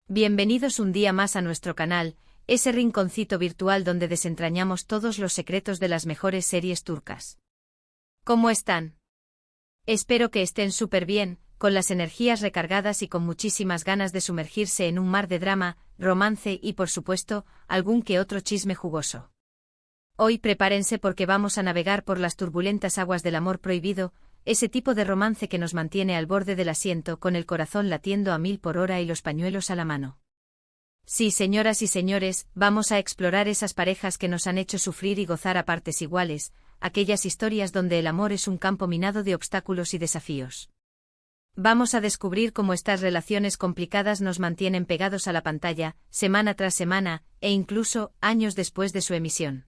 Bienvenidos un día más a nuestro canal, ese rinconcito virtual donde desentrañamos todos los secretos de las mejores series turcas. ¿Cómo están? Espero que estén súper bien, con las energías recargadas y con muchísimas ganas de sumergirse en un mar de drama, romance y, por supuesto, algún que otro chisme jugoso. Hoy prepárense porque vamos a navegar por las turbulentas aguas del amor prohibido, ese tipo de romance que nos mantiene al borde del asiento con el corazón latiendo a 1000 por hora y los pañuelos a la mano. Sí, señoras y señores, vamos a explorar esas parejas que nos han hecho sufrir y gozar a partes iguales, aquellas historias donde el amor es un campo minado de obstáculos y desafíos. Vamos a descubrir cómo estas relaciones complicadas nos mantienen pegados a la pantalla, semana tras semana, e incluso, años después de su emisión.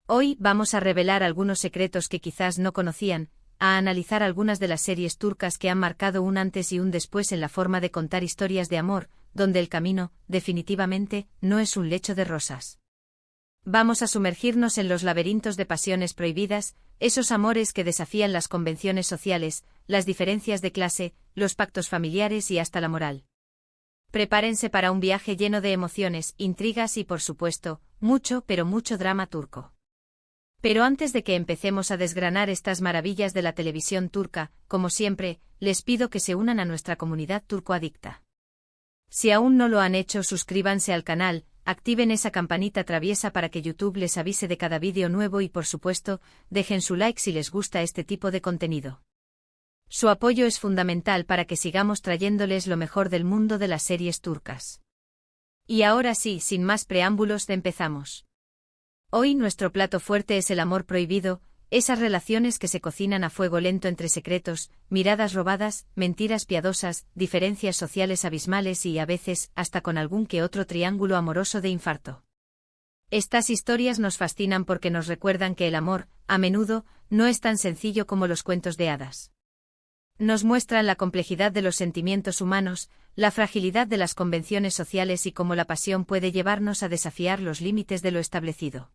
Hoy vamos a revelar algunos secretos que quizás no conocían, a analizar algunas de las series turcas que han marcado un antes y un después en la forma de contar historias de amor, donde el camino, definitivamente, no es un lecho de rosas. Vamos a sumergirnos en los laberintos de pasiones prohibidas, esos amores que desafían las convenciones sociales, las diferencias de clase, los pactos familiares y hasta la moral. Prepárense para un viaje lleno de emociones, intrigas y, por supuesto, mucho pero mucho drama turco. Pero antes de que empecemos a desgranar estas maravillas de la televisión turca, como siempre, les pido que se unan a nuestra comunidad turcoadicta. Si aún no lo han hecho, suscríbanse al canal, activen esa campanita traviesa para que YouTube les avise de cada vídeo nuevo y, por supuesto, dejen su like si les gusta este tipo de contenido. Su apoyo es fundamental para que sigamos trayéndoles lo mejor del mundo de las series turcas. Y ahora sí, sin más preámbulos, empezamos. Hoy nuestro plato fuerte es el amor prohibido, esas relaciones que se cocinan a fuego lento entre secretos, miradas robadas, mentiras piadosas, diferencias sociales abismales y, a veces, hasta con algún que otro triángulo amoroso de infarto. Estas historias nos fascinan porque nos recuerdan que el amor, a menudo, no es tan sencillo como los cuentos de hadas. Nos muestran la complejidad de los sentimientos humanos, la fragilidad de las convenciones sociales y cómo la pasión puede llevarnos a desafiar los límites de lo establecido.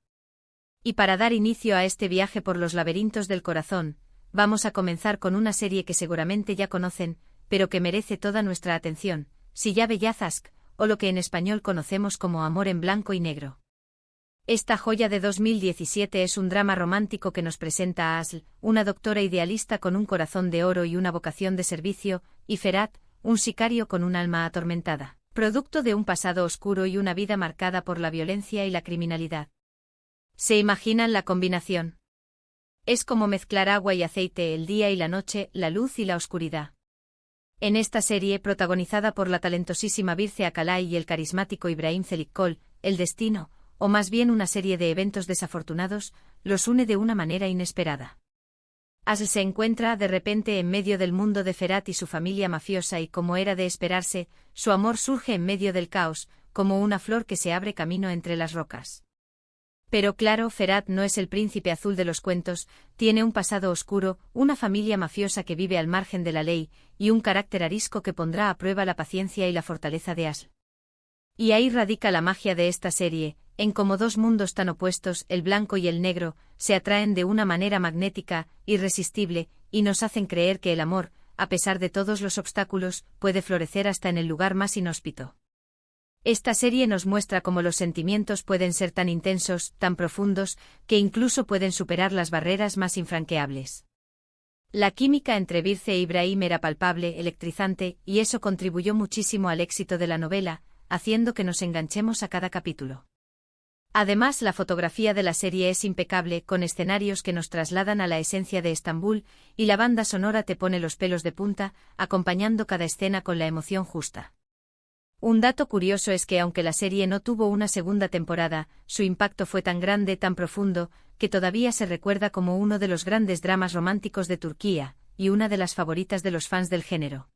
Y para dar inicio a este viaje por los laberintos del corazón, vamos a comenzar con una serie que seguramente ya conocen, pero que merece toda nuestra atención, Silla Beyaz, o lo que en español conocemos como Amor en blanco y negro. Esta joya de 2017 es un drama romántico que nos presenta a Asl, una doctora idealista con un corazón de oro y una vocación de servicio, y Ferhat, un sicario con un alma atormentada, producto de un pasado oscuro y una vida marcada por la violencia y la criminalidad. ¿Se imaginan la combinación? Es como mezclar agua y aceite, el día y la noche, la luz y la oscuridad. En esta serie, protagonizada por la talentosísima Birce Akalay y el carismático Ibrahim Çelikkol, el destino, o más bien una serie de eventos desafortunados, los une de una manera inesperada. Asl se encuentra de repente en medio del mundo de Ferhat y su familia mafiosa y, como era de esperarse, su amor surge en medio del caos, como una flor que se abre camino entre las rocas. Pero claro, Ferhat no es el príncipe azul de los cuentos, tiene un pasado oscuro, una familia mafiosa que vive al margen de la ley, y un carácter arisco que pondrá a prueba la paciencia y la fortaleza de Asl. Y ahí radica la magia de esta serie, en cómo dos mundos tan opuestos, el blanco y el negro, se atraen de una manera magnética, irresistible, y nos hacen creer que el amor, a pesar de todos los obstáculos, puede florecer hasta en el lugar más inhóspito. Esta serie nos muestra cómo los sentimientos pueden ser tan intensos, tan profundos, que incluso pueden superar las barreras más infranqueables. La química entre Birce e Ibrahim era palpable, electrizante, y eso contribuyó muchísimo al éxito de la novela, haciendo que nos enganchemos a cada capítulo. Además, la fotografía de la serie es impecable, con escenarios que nos trasladan a la esencia de Estambul, y la banda sonora te pone los pelos de punta, acompañando cada escena con la emoción justa. Un dato curioso es que aunque la serie no tuvo una segunda temporada, su impacto fue tan grande, tan profundo, que todavía se recuerda como uno de los grandes dramas románticos de Turquía, y una de las favoritas de los fans del género.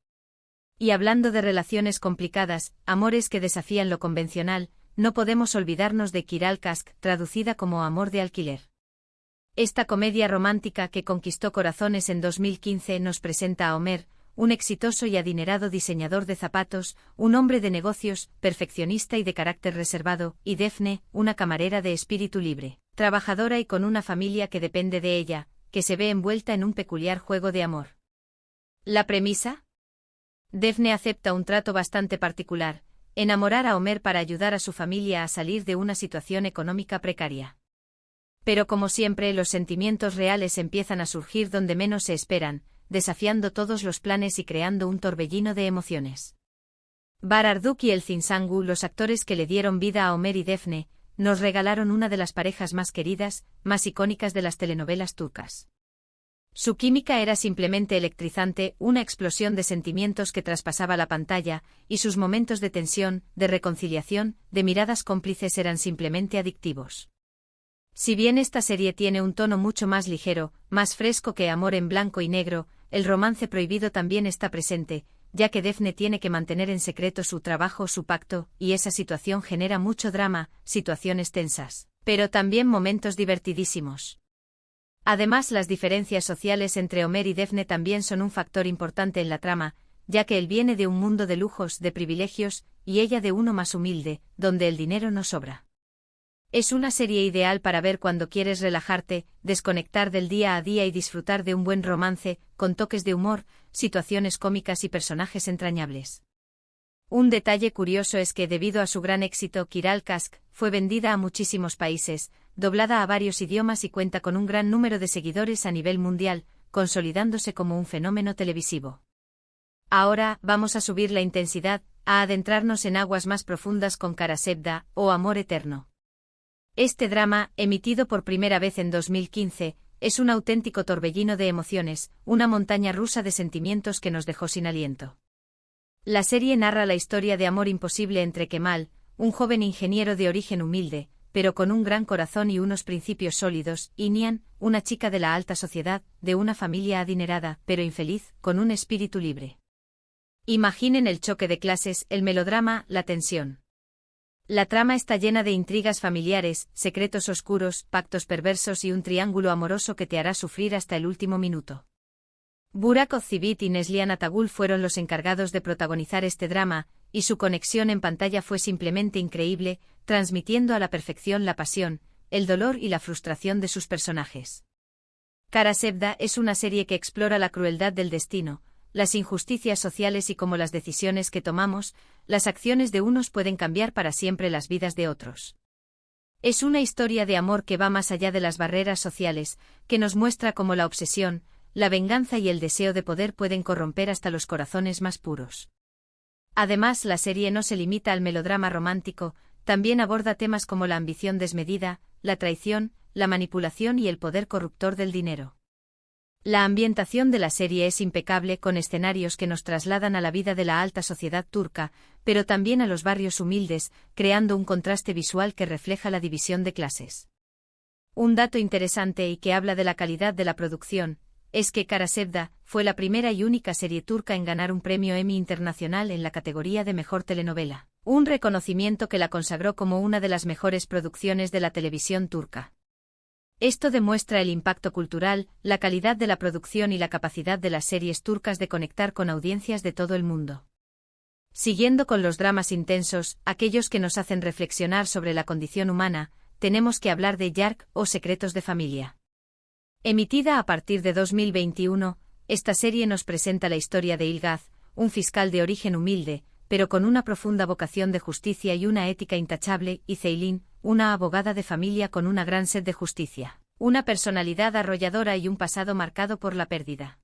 Y hablando de relaciones complicadas, amores que desafían lo convencional, no podemos olvidarnos de Kiral Kask, traducida como Amor de alquiler. Esta comedia romántica que conquistó corazones en 2015 nos presenta a Omer, un exitoso y adinerado diseñador de zapatos, un hombre de negocios, perfeccionista y de carácter reservado, y Defne, una camarera de espíritu libre, trabajadora y con una familia que depende de ella, que se ve envuelta en un peculiar juego de amor. ¿La premisa? Defne acepta un trato bastante particular, enamorar a Homer para ayudar a su familia a salir de una situación económica precaria. Pero como siempre, los sentimientos reales empiezan a surgir donde menos se esperan, desafiando todos los planes y creando un torbellino de emociones. Bararduk y el Zinsangu, los actores que le dieron vida a Homer y Daphne, nos regalaron una de las parejas más queridas, más icónicas de las telenovelas turcas. Su química era simplemente electrizante, una explosión de sentimientos que traspasaba la pantalla, y sus momentos de tensión, de reconciliación, de miradas cómplices eran simplemente adictivos. Si bien esta serie tiene un tono mucho más ligero, más fresco que Amor en blanco y negro, el romance prohibido también está presente, ya que Daphne tiene que mantener en secreto su trabajo o su pacto, y esa situación genera mucho drama, situaciones tensas, pero también momentos divertidísimos. Además, las diferencias sociales entre Homer y Daphne también son un factor importante en la trama, ya que él viene de un mundo de lujos, de privilegios, y ella de uno más humilde, donde el dinero no sobra. Es una serie ideal para ver cuando quieres relajarte, desconectar del día a día y disfrutar de un buen romance, con toques de humor, situaciones cómicas y personajes entrañables. Un detalle curioso es que debido a su gran éxito, Kiral Kask fue vendida a muchísimos países, doblada a varios idiomas y cuenta con un gran número de seguidores a nivel mundial, consolidándose como un fenómeno televisivo. Ahora, vamos a subir la intensidad, a adentrarnos en aguas más profundas con Karasevda, o Amor Eterno. Este drama, emitido por primera vez en 2015, es un auténtico torbellino de emociones, una montaña rusa de sentimientos que nos dejó sin aliento. La serie narra la historia de amor imposible entre Kemal, un joven ingeniero de origen humilde, pero con un gran corazón y unos principios sólidos, y Nian, una chica de la alta sociedad, de una familia adinerada, pero infeliz, con un espíritu libre. Imaginen el choque de clases, el melodrama, la tensión. La trama está llena de intrigas familiares, secretos oscuros, pactos perversos y un triángulo amoroso que te hará sufrir hasta el último minuto. Burak Ozcivit y Neslihan Atagul fueron los encargados de protagonizar este drama, y su conexión en pantalla fue simplemente increíble, transmitiendo a la perfección la pasión, el dolor y la frustración de sus personajes. Karasevda es una serie que explora la crueldad del destino, las injusticias sociales y cómo las decisiones que tomamos, las acciones de unos pueden cambiar para siempre las vidas de otros. Es una historia de amor que va más allá de las barreras sociales, que nos muestra cómo la obsesión, la venganza y el deseo de poder pueden corromper hasta los corazones más puros. Además, la serie no se limita al melodrama romántico, también aborda temas como la ambición desmedida, la traición, la manipulación y el poder corruptor del dinero. La ambientación de la serie es impecable, con escenarios que nos trasladan a la vida de la alta sociedad turca, pero también a los barrios humildes, creando un contraste visual que refleja la división de clases. Un dato interesante y que habla de la calidad de la producción, es que Karasevda fue la primera y única serie turca en ganar un premio Emmy Internacional en la categoría de Mejor Telenovela, un reconocimiento que la consagró como una de las mejores producciones de la televisión turca. Esto demuestra el impacto cultural, la calidad de la producción y la capacidad de las series turcas de conectar con audiencias de todo el mundo. Siguiendo con los dramas intensos, aquellos que nos hacen reflexionar sobre la condición humana, tenemos que hablar de Yark o Secretos de Familia. Emitida a partir de 2021, esta serie nos presenta la historia de Ilgaz, un fiscal de origen humilde, pero con una profunda vocación de justicia y una ética intachable, y Ceylin, una abogada de familia con una gran sed de justicia, una personalidad arrolladora y un pasado marcado por la pérdida.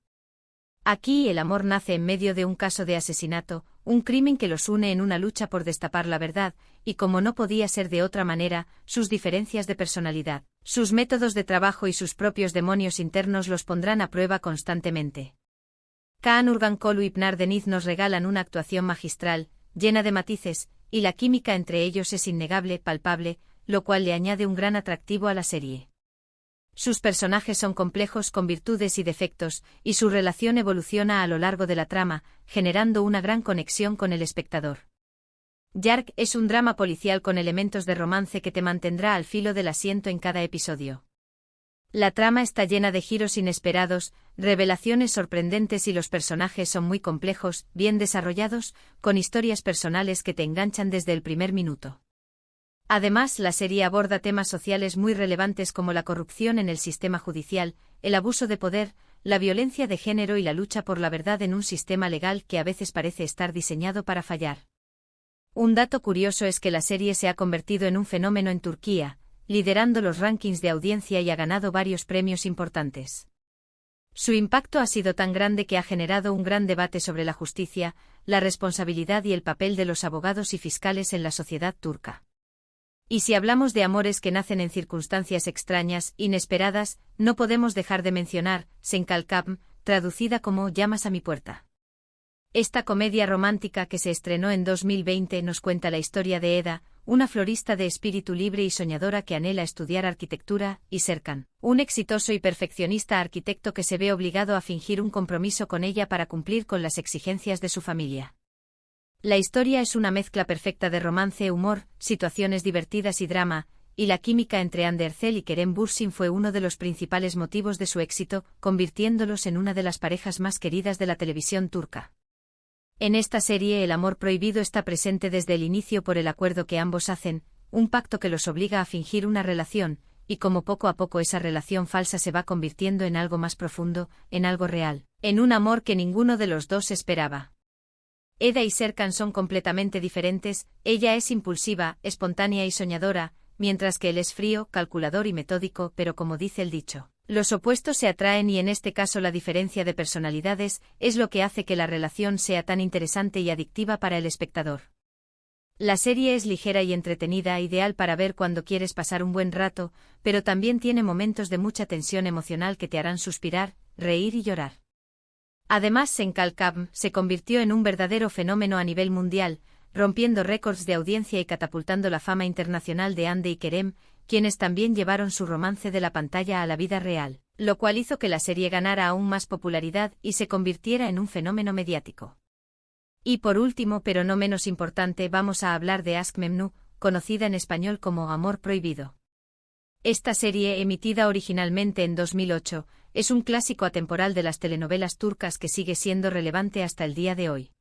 Aquí el amor nace en medio de un caso de asesinato, un crimen que los une en una lucha por destapar la verdad, y como no podía ser de otra manera, sus diferencias de personalidad, sus métodos de trabajo y sus propios demonios internos los pondrán a prueba constantemente. Kaan Urgankolu y Pınar Deniz nos regalan una actuación magistral, llena de matices, y la química entre ellos es innegable, palpable, lo cual le añade un gran atractivo a la serie. Sus personajes son complejos con virtudes y defectos, y su relación evoluciona a lo largo de la trama, generando una gran conexión con el espectador. Yark es un drama policial con elementos de romance que te mantendrá al filo del asiento en cada episodio. La trama está llena de giros inesperados, revelaciones sorprendentes y los personajes son muy complejos, bien desarrollados, con historias personales que te enganchan desde el primer minuto. Además, la serie aborda temas sociales muy relevantes como la corrupción en el sistema judicial, el abuso de poder, la violencia de género y la lucha por la verdad en un sistema legal que a veces parece estar diseñado para fallar. Un dato curioso es que la serie se ha convertido en un fenómeno en Turquía, liderando los rankings de audiencia y ha ganado varios premios importantes. Su impacto ha sido tan grande que ha generado un gran debate sobre la justicia, la responsabilidad y el papel de los abogados y fiscales en la sociedad turca. Y si hablamos de amores que nacen en circunstancias extrañas, inesperadas, no podemos dejar de mencionar Sen Kalkam, traducida como Llamas a mi puerta. Esta comedia romántica que se estrenó en 2020 nos cuenta la historia de Eda, una florista de espíritu libre y soñadora que anhela estudiar arquitectura, y Serkan, un exitoso y perfeccionista arquitecto que se ve obligado a fingir un compromiso con ella para cumplir con las exigencias de su familia. La historia es una mezcla perfecta de romance, humor, situaciones divertidas y drama, y la química entre Hande Erçel y Kerem Bürsin fue uno de los principales motivos de su éxito, convirtiéndolos en una de las parejas más queridas de la televisión turca. En esta serie el amor prohibido está presente desde el inicio por el acuerdo que ambos hacen, un pacto que los obliga a fingir una relación, y como poco a poco esa relación falsa se va convirtiendo en algo más profundo, en algo real, en un amor que ninguno de los dos esperaba. Eda y Serkan son completamente diferentes, ella es impulsiva, espontánea y soñadora, mientras que él es frío, calculador y metódico, pero como dice el dicho, los opuestos se atraen y en este caso la diferencia de personalidades es lo que hace que la relación sea tan interesante y adictiva para el espectador. La serie es ligera y entretenida, ideal para ver cuando quieres pasar un buen rato, pero también tiene momentos de mucha tensión emocional que te harán suspirar, reír y llorar. Además, Sen Kalkam se convirtió en un verdadero fenómeno a nivel mundial, rompiendo récords de audiencia y catapultando la fama internacional de Hande y Kerem, quienes también llevaron su romance de la pantalla a la vida real, lo cual hizo que la serie ganara aún más popularidad y se convirtiera en un fenómeno mediático. Y por último, pero no menos importante, vamos a hablar de Aşk Memnu, conocida en español como Amor Prohibido. Esta serie, emitida originalmente en 2008, es un clásico atemporal de las telenovelas turcas que sigue siendo relevante hasta el día de hoy.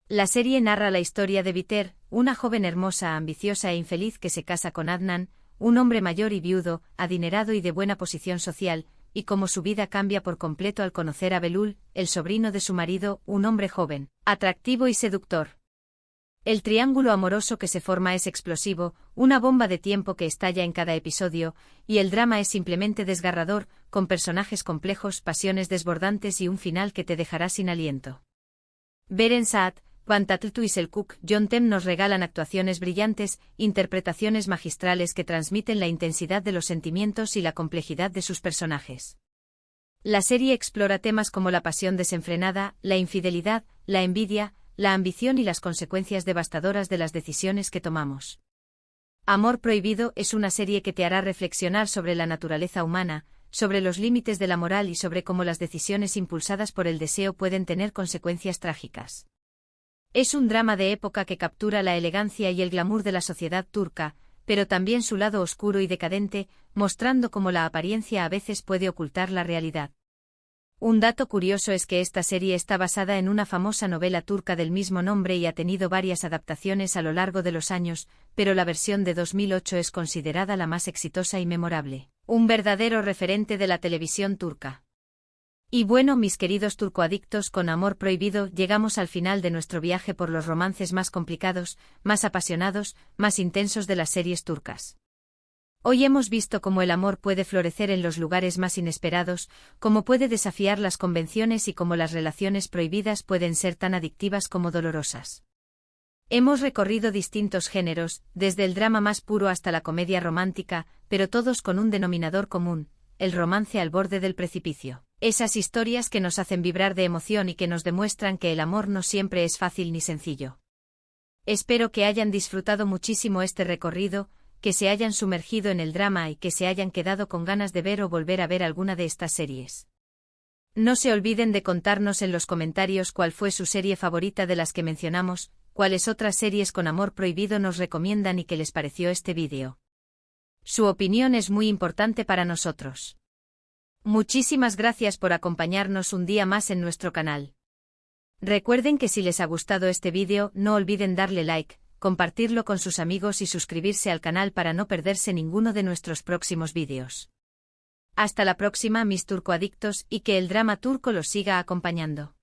La serie narra la historia de Biter, una joven hermosa, ambiciosa e infeliz que se casa con Adnan, un hombre mayor y viudo, adinerado y de buena posición social, y cómo su vida cambia por completo al conocer a Belul, el sobrino de su marido, un hombre joven, atractivo y seductor. El triángulo amoroso que se forma es explosivo, una bomba de tiempo que estalla en cada episodio, y el drama es simplemente desgarrador, con personajes complejos, pasiones desbordantes y un final que te dejará sin aliento. Beren Saat, Van Tatlı y Selçuk Yöntem nos regalan actuaciones brillantes, interpretaciones magistrales que transmiten la intensidad de los sentimientos y la complejidad de sus personajes. La serie explora temas como la pasión desenfrenada, la infidelidad, la envidia, la ambición y las consecuencias devastadoras de las decisiones que tomamos. Amor Prohibido es una serie que te hará reflexionar sobre la naturaleza humana, sobre los límites de la moral y sobre cómo las decisiones impulsadas por el deseo pueden tener consecuencias trágicas. Es un drama de época que captura la elegancia y el glamour de la sociedad turca, pero también su lado oscuro y decadente, mostrando cómo la apariencia a veces puede ocultar la realidad. Un dato curioso es que esta serie está basada en una famosa novela turca del mismo nombre y ha tenido varias adaptaciones a lo largo de los años, pero la versión de 2008 es considerada la más exitosa y memorable, un verdadero referente de la televisión turca. Y bueno, mis queridos turcoadictos, con Amor Prohibido llegamos al final de nuestro viaje por los romances más complicados, más apasionados, más intensos de las series turcas. Hoy hemos visto cómo el amor puede florecer en los lugares más inesperados, cómo puede desafiar las convenciones y cómo las relaciones prohibidas pueden ser tan adictivas como dolorosas. Hemos recorrido distintos géneros, desde el drama más puro hasta la comedia romántica, pero todos con un denominador común: el romance al borde del precipicio. Esas historias que nos hacen vibrar de emoción y que nos demuestran que el amor no siempre es fácil ni sencillo. Espero que hayan disfrutado muchísimo este recorrido, que se hayan sumergido en el drama y que se hayan quedado con ganas de ver o volver a ver alguna de estas series. No se olviden de contarnos en los comentarios cuál fue su serie favorita de las que mencionamos, cuáles otras series con amor prohibido nos recomiendan y qué les pareció este vídeo. Su opinión es muy importante para nosotros. Muchísimas gracias por acompañarnos un día más en nuestro canal. Recuerden que si les ha gustado este vídeo, no olviden darle like, compartirlo con sus amigos y suscribirse al canal para no perderse ninguno de nuestros próximos vídeos. Hasta la próxima, mis turcoadictos, y que el drama turco los siga acompañando.